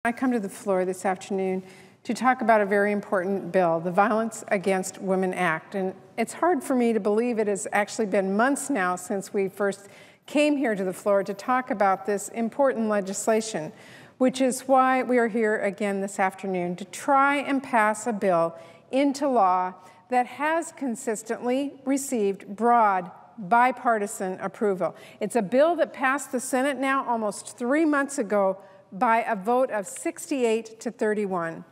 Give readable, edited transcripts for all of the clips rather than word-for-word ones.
I come to the floor this afternoon to talk about a very important bill, the Violence Against Women Act. And it's hard for me to believe it has actually been months now since we first came here to the floor to talk about this important legislation, which is why we are here again this afternoon to try and pass a bill into law that has consistently received broad bipartisan approval. It's a bill that passed the Senate now almost 3 months ago by a vote of 68 to 31.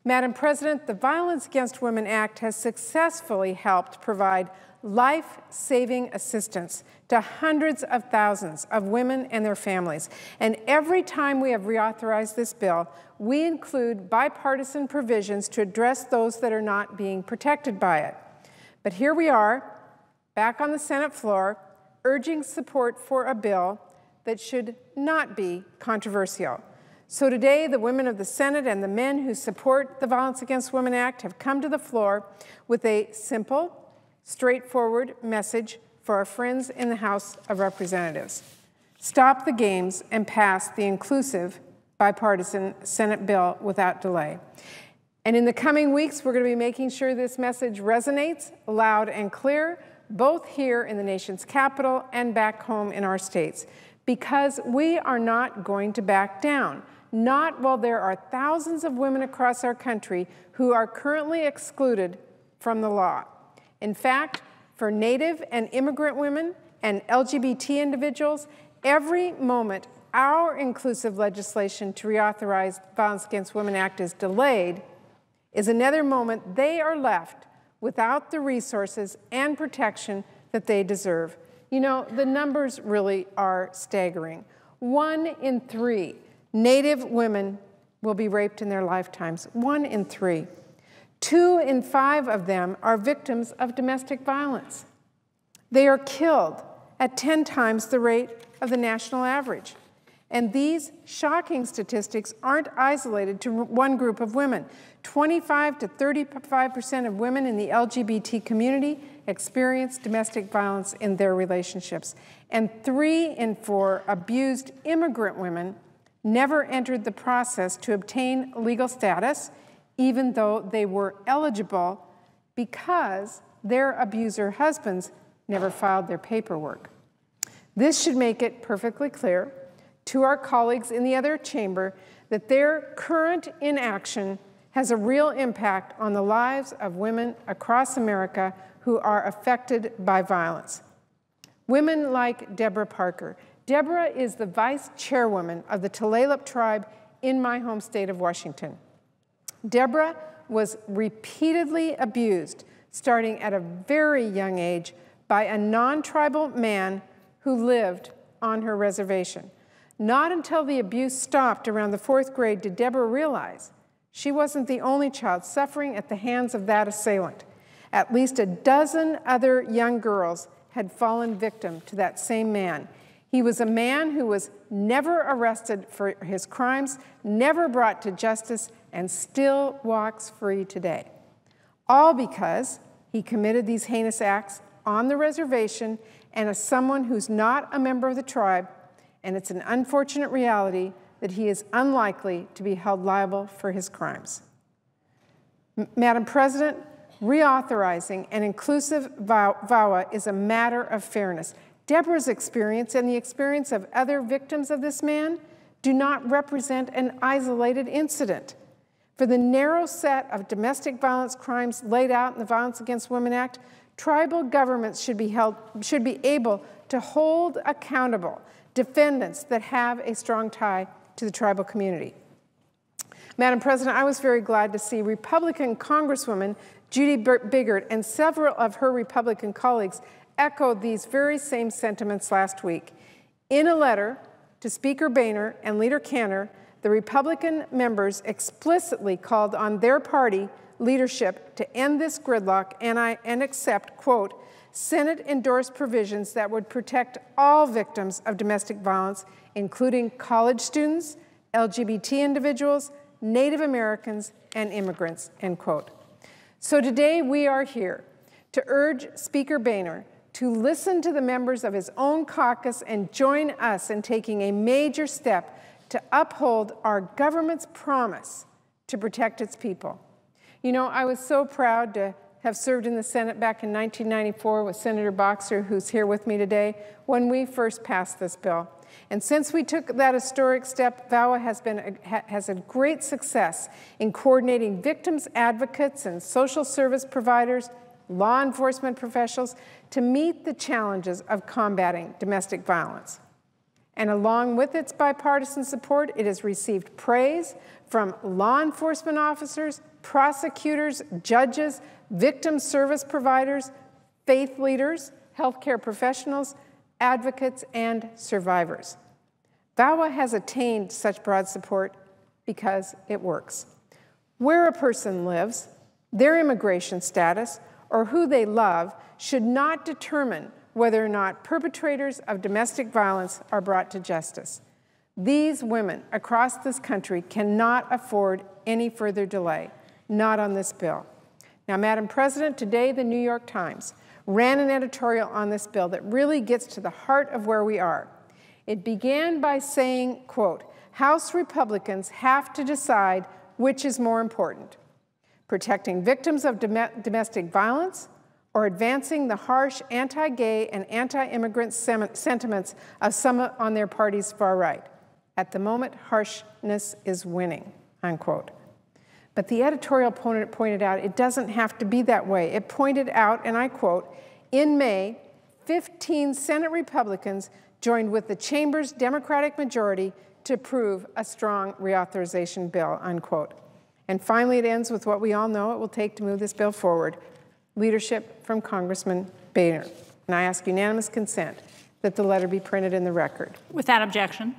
Madam President, the Violence Against Women Act has successfully helped provide life-saving assistance to hundreds of thousands of women and their families. And every time we have reauthorized this bill, we include bipartisan provisions to address those that are not being protected by it. But here we are, back on the Senate floor, urging support for a bill that should not be controversial. So today, the women of the Senate and the men who support the Violence Against Women Act have come to the floor with a simple, straightforward message for our friends in the House of Representatives. Stop the games and pass the inclusive bipartisan Senate bill without delay. And in the coming weeks, we're going to be making sure this message resonates loud and clear, both here in the nation's capital and back home in our states, because we are not going to back down. Not while there are thousands of women across our country who are currently excluded from the law. In fact, for Native and immigrant women and LGBT individuals, every moment our inclusive legislation to reauthorize the Violence Against Women Act is delayed is another moment they are left without the resources and protection that they deserve. You know, the numbers really are staggering. 1 in 3 Native women will be raped in their lifetimes. 1 in 3. 2 in 5 of them are victims of domestic violence. They are killed at 10 times the rate of the national average. And these shocking statistics aren't isolated to one group of women. 25 to 35% of women in the LGBT community experience domestic violence in their relationships. And 3 in 4 abused immigrant women never entered the process to obtain legal status, even though they were eligible, because their abuser husbands never filed their paperwork. This should make it perfectly clear to our colleagues in the other chamber that their current inaction has a real impact on the lives of women across America who are affected by violence. Women like Deborah Parker. Deborah is the vice chairwoman of the Tulalip tribe in my home state of Washington. Deborah was repeatedly abused, starting at a very young age, by a non-tribal man who lived on her reservation. Not until the abuse stopped around the 4th grade did Deborah realize she wasn't the only child suffering at the hands of that assailant. At least a dozen other young girls had fallen victim to that same man. He was a man who was never arrested for his crimes, never brought to justice, and still walks free today. All because he committed these heinous acts on the reservation and as someone who's not a member of the tribe, and it's an unfortunate reality that he is unlikely to be held liable for his crimes. Madam President, reauthorizing an inclusive VAWA is a matter of fairness. Deborah's experience and the experience of other victims of this man do not represent an isolated incident. For the narrow set of domestic violence crimes laid out in the Violence Against Women Act, tribal governments should be able to hold accountable defendants that have a strong tie to the tribal community. Madam President, I was very glad to see Republican Congresswoman Judy Biggert and several of her Republican colleagues echoed these very same sentiments last week. In a letter to Speaker Boehner and Leader Cantor, the Republican members explicitly called on their party leadership to end this gridlock and accept, quote, Senate-endorsed provisions that would protect all victims of domestic violence, including college students, LGBT individuals, Native Americans, and immigrants, end quote. So today we are here to urge Speaker Boehner to listen to the members of his own caucus and join us in taking a major step to uphold our government's promise to protect its people. You know, I was so proud to have served in the Senate back in 1994 with Senator Boxer, who's here with me today, when we first passed this bill. And since we took that historic step, VAWA has had great success in coordinating victims, advocates, and social service providers, law enforcement professionals, to meet the challenges of combating domestic violence. And along with its bipartisan support, it has received praise from law enforcement officers, prosecutors, judges, victim service providers, faith leaders, healthcare professionals, advocates, and survivors. VAWA has attained such broad support because it works. Where a person lives, their immigration status, or who they love should not determine whether or not perpetrators of domestic violence are brought to justice. These women across this country cannot afford any further delay, not on this bill. Now, Madam President, today the New York Times ran an editorial on this bill that really gets to the heart of where we are. It began by saying, quote, House Republicans have to decide which is more important, protecting victims of domestic violence or advancing the harsh anti-gay and anti-immigrant sentiments of some on their party's far right. At the moment, harshness is winning, unquote. But the editorial pointed out it doesn't have to be that way. It pointed out, and I quote, in May, 15 Senate Republicans joined with the chamber's Democratic majority to approve a strong reauthorization bill, unquote. And finally, it ends with what we all know it will take to move this bill forward, leadership from Congressman Boehner. And I ask unanimous consent that the letter be printed in the record. Without objection.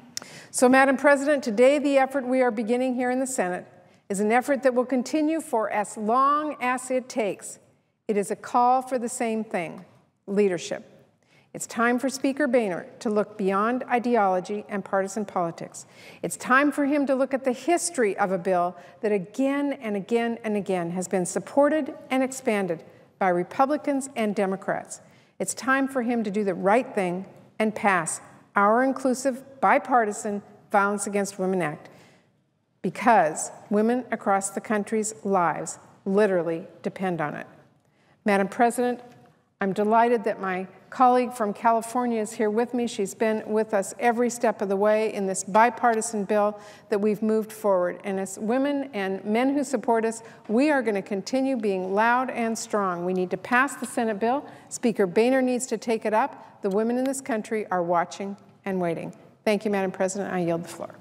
So, Madam President, today the effort we are beginning here in the Senate is an effort that will continue for as long as it takes. It is a call for the same thing, leadership. It's time for Speaker Boehner to look beyond ideology and partisan politics. It's time for him to look at the history of a bill that again and again and again has been supported and expanded by Republicans and Democrats. It's time for him to do the right thing and pass our inclusive, bipartisan Violence Against Women Act, because women across the country's lives literally depend on it. Madam President, I'm delighted that my colleague from California is here with me. She's been with us every step of the way in this bipartisan bill that we've moved forward. And as women and men who support us, we are going to continue being loud and strong. We need to pass the Senate bill. Speaker Boehner needs to take it up. The women in this country are watching and waiting. Thank you, Madam President. I yield the floor.